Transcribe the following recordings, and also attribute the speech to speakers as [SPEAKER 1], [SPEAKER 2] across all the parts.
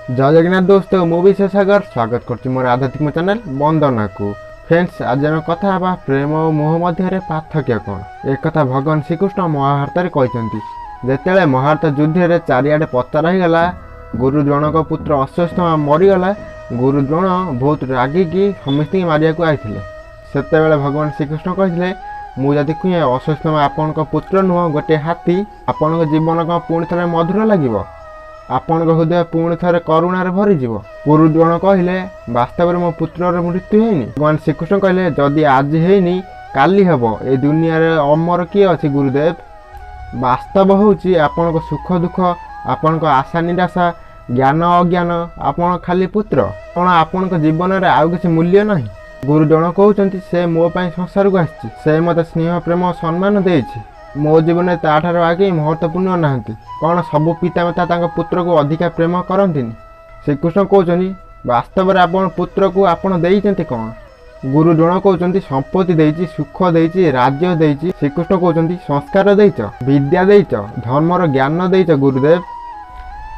[SPEAKER 1] जय जगन्नाथ दोस्तों मु विशेषागर स्वागत करछि मोर आध्यात्मिक चैनल वंदना को। फ्रेंड्स आज आम कथा हेबा प्रेम और मोह मध्य पार्थक्य कौन। एक कथा भगवान श्रीकृष्ण महाभारत रे कहते जेतेले महाभारत युद्ध रे चारिआडे पता रहीगला गुरु द्रोणक पुत्र अश्वत्थामा मरीगला। गुरु द्रोण बहुत रागिकी समस्त मारिया को आइथिले। सेतेबेले भगवान श्रीकृष्ण कहते मुझे कहे अश्वत्थामा आपणक पुत्र नुह गोटे हाथी आपणक जीवन कौन पुणी थे मधुर लगे आपण हृदय पुणी थे करुणार भरीज। गुरु द्रोण कहले वास्तव में मो पुत्रर मृत्यु हैनी। भगवान श्रीकृष्ण कहले जदि आज हैनी काली हेब ए दुनिया रे अमर किए अच्छी गुरुदेव। वास्तव होची आपणक सुख दुख आपणक आशा निराशा ज्ञान अज्ञान आपण खाली पुत्र कौन आपणक जीवन रे आउ किसी मूल्य नहीं। गुरु द्रोण कहते से मो पाई संसार को आसी से मत स्नेह प्रेम सम्मान देछि मो जीवन में ताठार आगे महत्वपूर्ण नहांती कौन सबु पितामाता तांको पुत्र को अधिका प्रेम करंतिनी। श्रीकृष्ण कहते वास्तव में आपण पुत्र को आपण देइचंती कौन। गुरु द्रोण कहते संपत्ति देइछि सुख देइछि राज्य देइछि। श्रीकृष्ण कहते संस्कार देइछ विद्या देइछ धर्मर ज्ञान देइछ गुरुदेव।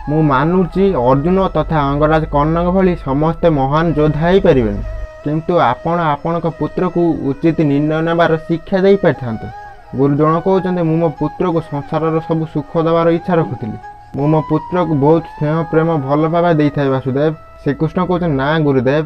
[SPEAKER 1] मु मानुची अर्जुन तथा अंगराज कर्णक भली समस्ते महान योद्धा हो पारिबेनि किंतु आपण आपणक पुत्र को उचित निर्णय नेबार शिक्षा दे पारिथांते। गुरु द्रोण कहते मु मो पुत्र को संसार सब सुख देवार इच्छा रखुली मु मो पुत्र को बहुत स्नेह प्रेम भल पावा दे थाए वासुदेव। श्रीकृष्ण कहते ना गुरुदेव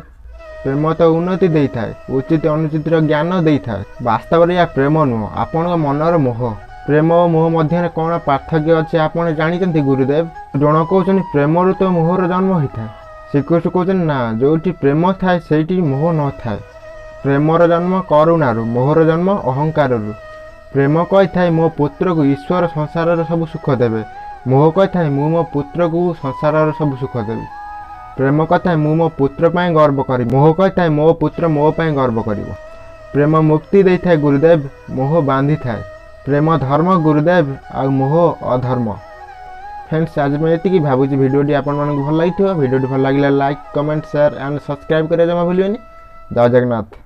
[SPEAKER 1] प्रेम तो उन्नति दे थाए उचित अनुचित ज्ञान दे थाए। वास्तव में या प्रेम नुह आपण मनर मोह। प्रेम और मोह मध्य कौन पार्थक्य अच्छे आपड़ जानते गुरुदेव। द्रोण कहते प्रेम तो मोहर जन्म होता है। श्रीकृष्ण कहते ना जोटी प्रेम थाए से मोह न थाए। प्रेमर जन्म करुणारू मोहर जन्म अहंकार। प्रेम कही मो पुत्र को ईश्वर संसार सब सुख देवे मोह कही मु मो पुत्र को संसार सब सुख देवी। प्रेम कथा मु मो पुत्र पाई गर्व करी मोह कही मो पुत्र मो पाई गर्व करिवो। प्रेम मुक्ति दे थाए गुरुदेव मोह बांधी थाए। प्रेम धर्म गुरुदेव आ मोह अधर्म। फ्रेंड्स आज मैं ये भावुँ भिडियोटी आपण भल लगी भिडियोटी भल लगे like comment share and subscribe करें जमा भूलिए। जय जगन्नाथ।